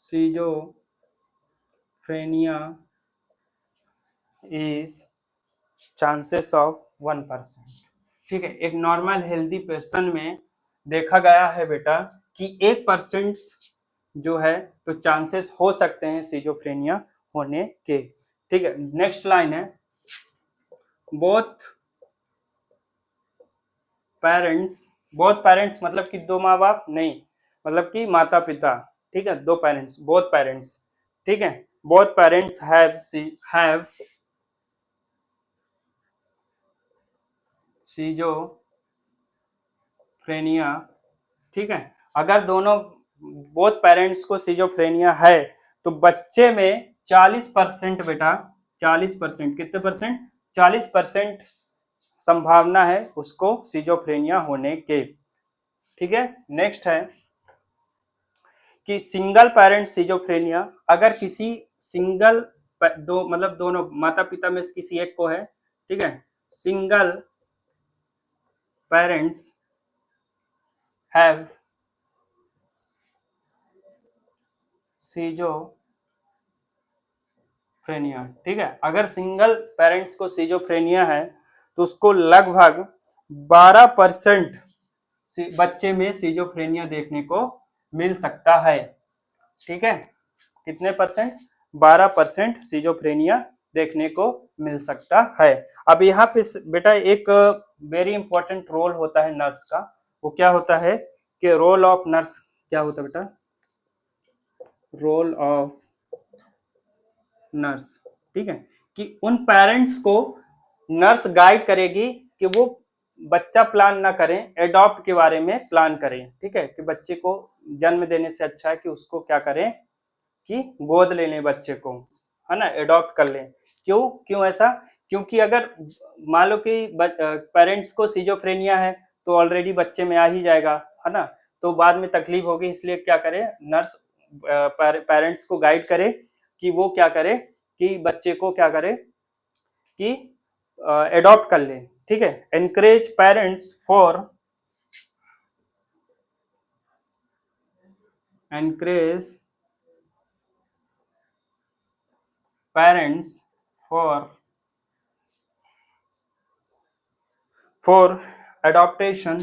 A: schizophrenia is chances of 1%। ठीक है, एक नॉर्मल हेल्दी पर्सन में देखा गया है बेटा कि 1% जो है तो चांसेस हो सकते हैं सिजोफ्रेनिया होने के। ठीक है, नेक्स्ट लाइन है बोथ पेरेंट्स, बोथ पेरेंट्स मतलब कि दो माँ बाप नहीं, मतलब कि माता पिता। ठीक है, दो पेरेंट्स, बोथ पेरेंट्स। ठीक है, बोथ पेरेंट्स हैव सिजोफ्रेनिया। ठीक है, अगर दोनों बोथ पेरेंट्स को सिजोफ्रेनिया है तो बच्चे में 40% बेटा, 40% कितने परसेंट, 40% संभावना है उसको सिजोफ्रेनिया होने के। ठीक है, नेक्स्ट है कि सिंगल पेरेंट सिजोफ्रेनिया, अगर किसी सिंगल दो मतलब दोनों माता पिता में से किसी एक को है, ठीक है, सिंगल पेरेंट्स हैव सिजोफ्रेनिया। ठीक है, अगर सिंगल पेरेंट्स को सिजोफ्रेनिया है तो उसको लगभग 12% बच्चे में सिजोफ्रेनिया देखने को मिल सकता है। ठीक है, कितने परसेंट, 12% सिजोफ्रेनिया देखने को मिल सकता है। अब यहाँ पे बेटा एक वेरी इंपॉर्टेंट रोल होता है नर्स का, वो क्या होता है कि रोल ऑफ नर्स क्या होता है बेटा, रोल ऑफ नर्स। ठीक है, कि उन पेरेंट्स को नर्स गाइड करेगी कि वो बच्चा प्लान ना करें, एडॉप्ट के बारे में प्लान करें। ठीक है, कि बच्चे को जन्म देने से अच्छा है कि उसको क्या करें कि गोद ले लें बच्चे को, है ना, एडॉप्ट कर लें। क्यों क्यों ऐसा, क्योंकि अगर मान लो कि पेरेंट्स को सिजोफ्रेनिया है तो ऑलरेडी बच्चे में आ ही जाएगा, है ना, तो बाद में तकलीफ होगी, इसलिए क्या करे नर्स पेरेंट्स को गाइड करे कि वो क्या करे कि बच्चे को क्या करे कि एडॉप्ट कर ले। ठीक है, encourage parents for encourage parents for adaptation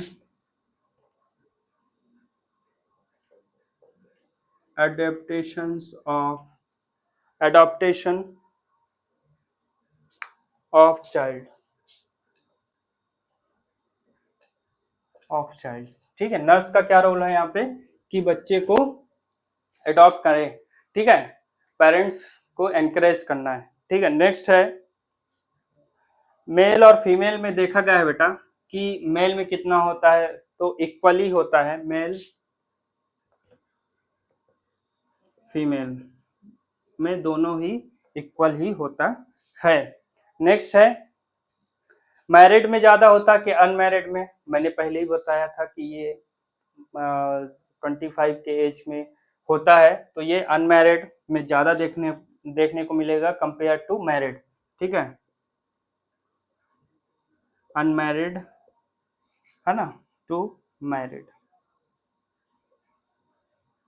A: adaptation of child। ठीक है, नर्स का क्या रोल है यहाँ पे कि बच्चे को एडॉप्ट करें। ठीक है, पेरेंट्स को एनकरेज करना है। ठीक है, नेक्स्ट है मेल और फीमेल में देखा गया है बेटा कि मेल में कितना होता है तो इक्वली होता है, मेल फीमेल में दोनों ही इक्वल ही होता है। नेक्स्ट है मैरिड में ज्यादा होता कि अनमैरिड में, मैंने पहले ही बताया था कि ये 25 के एज में होता है, तो ये अनमैरिड में ज्यादा देखने को मिलेगा कंपेयर टू मैरिड। ठीक है, अनमैरिड है ना टू मैरिड।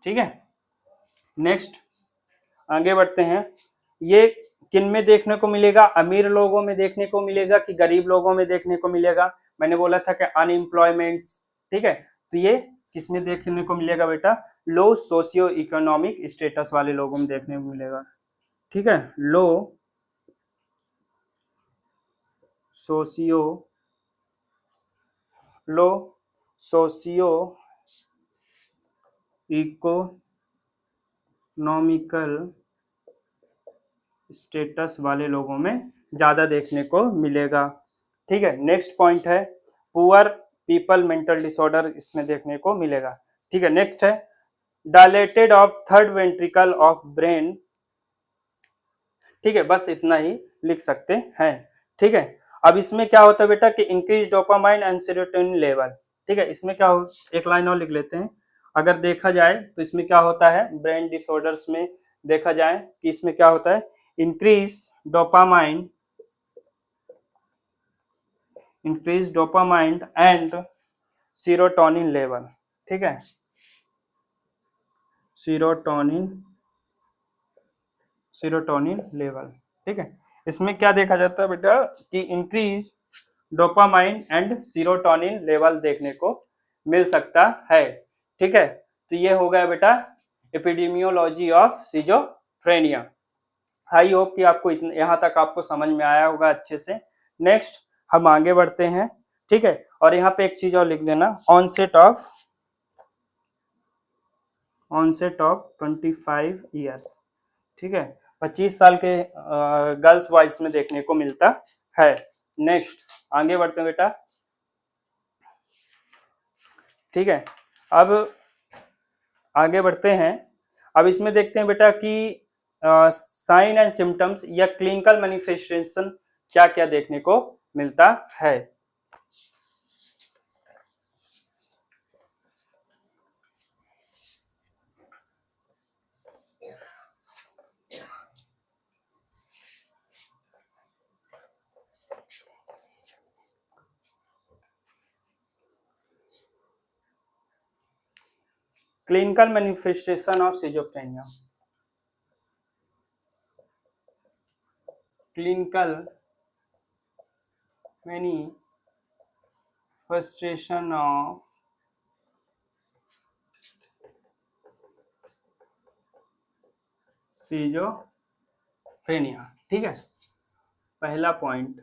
A: ठीक है, नेक्स्ट आगे बढ़ते हैं, ये किन में देखने को मिलेगा, अमीर लोगों में देखने को मिलेगा कि गरीब लोगों में देखने को मिलेगा। मैंने बोला था कि अनएम्प्लॉयमेंट्स। ठीक है, तो ये किस में देखने को मिलेगा बेटा, लो सोशियो इकोनॉमिक स्टेटस वाले लोगों में देखने को मिलेगा। ठीक है, लो सोशियो इकोनॉमिकल स्टेटस वाले लोगों में ज्यादा देखने को मिलेगा। ठीक है, नेक्स्ट पॉइंट है पुअर पीपल मेंटल डिसऑर्डर इसमें देखने को मिलेगा। ठीक है, नेक्स्ट है dilated of third ventricle of brain. ठीक है, बस इतना ही लिख सकते हैं। ठीक है, अब इसमें क्या होता है बेटा कि increase dopamine and serotonin level. ठीक है, इसमें क्या हो, एक लाइन और लिख लेते हैं, अगर देखा जाए तो इसमें क्या होता है, ब्रेन डिसऑर्डर्स में देखा जाए कि इसमें क्या होता है, increase dopamine and serotonin level, ठीक है, सीरोटोनिन लेवल, ठीक है। इसमें क्या देखा जाता है बेटा कि increase dopamine and serotonin level देखने को मिल सकता है, ठीक है। तो ये हो गया बेटा epidemiology of schizophrenia. I hope कि आपको यहाँ तक आपको समझ में आया होगा अच्छे से। नेक्स्ट हम आगे बढ़ते हैं, ठीक है। और यहाँ पे एक चीज और लिख देना, ऑनसेट ऑफ 25 ईयर्स, ठीक है, 25 साल के गर्ल्स बॉयज में देखने को मिलता है। नेक्स्ट आगे बढ़ते हैं बेटा, ठीक है। अब आगे बढ़ते हैं, अब इसमें देखते हैं बेटा कि साइन एंड सिम्टम्स या क्लिनिकल मैनिफेस्टेशन क्या क्या देखने को मिलता है। Clinical manifestation of schizophrenia, clinical manifestation of schizophrenia, ठीक है। पहला पॉइंट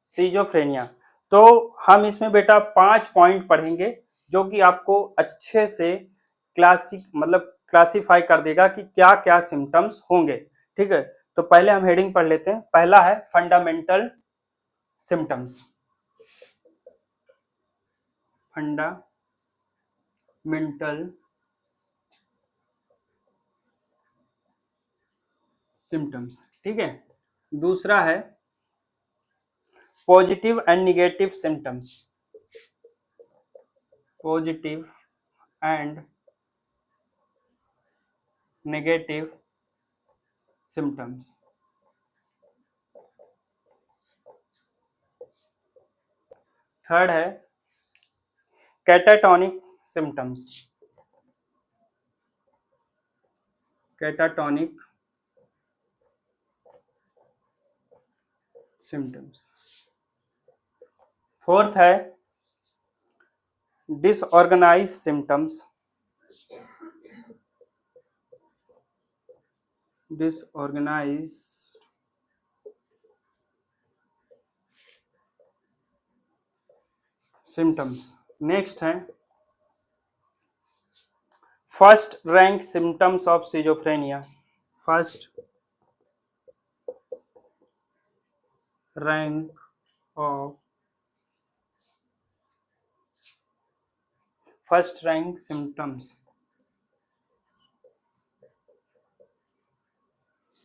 A: सिजोफ्रेनिया, तो हम इसमें बेटा 5 पॉइंट पढ़ेंगे जो कि आपको अच्छे से क्लासिफाई कर देगा कि क्या क्या सिम्टम्स होंगे, ठीक है। तो पहले हम हेडिंग पढ़ लेते हैं। पहला है फंडामेंटल सिम्टम्स, फंडामेंटल सिम्टम्स, ठीक है। दूसरा है positive and negative symptoms, positive and negative symptoms. Third है catatonic symptoms, catatonic symptoms. Fourth है disorganize symptoms, disorganize symptoms. Next है first rank symptoms of schizophrenia, first rank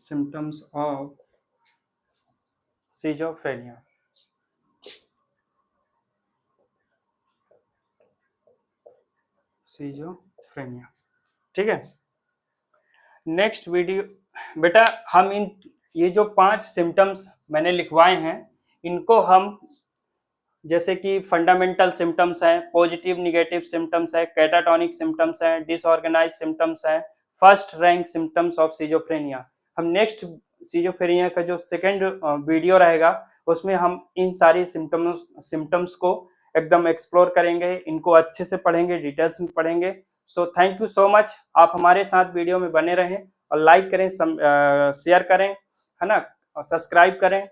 A: symptoms of schizophrenia, ठीक है। Next video बेटा हम ये जो 5 symptoms मैंने लिखवाए हैं इनको हम जैसे कि फंडामेंटल सिम्टम्स है, पॉजिटिव निगेटिव सिम्टम्स है, कैटाटोनिक सिम्टम्स है, डिसऑर्गेनाइज सिम्टम्स है, first rank symptoms of schizophrenia. हम नेक्स्ट सिजोफ्रेनिया का जो सेकेंड वीडियो रहेगा उसमें हम इन सारी सिम्टम्स को एकदम एक्सप्लोर करेंगे, इनको अच्छे से पढ़ेंगे, डिटेल्स में पढ़ेंगे। So thank you so much, आप हमारे साथ वीडियो में बने रहें और लाइक करें, शेयर करें, है ना, और सब्सक्राइब करें,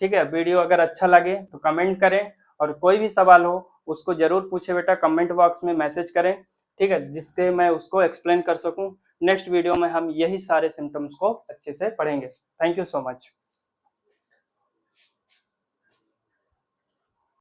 A: ठीक है। वीडियो अगर अच्छा लगे तो कमेंट करें और कोई भी सवाल हो उसको जरूर पूछे बेटा, कमेंट बॉक्स में मैसेज करें, ठीक है, जिसके मैं उसको एक्सप्लेन कर सकूं। नेक्स्ट वीडियो में हम यही सारे सिम्टम्स को अच्छे से पढ़ेंगे। Thank you so much.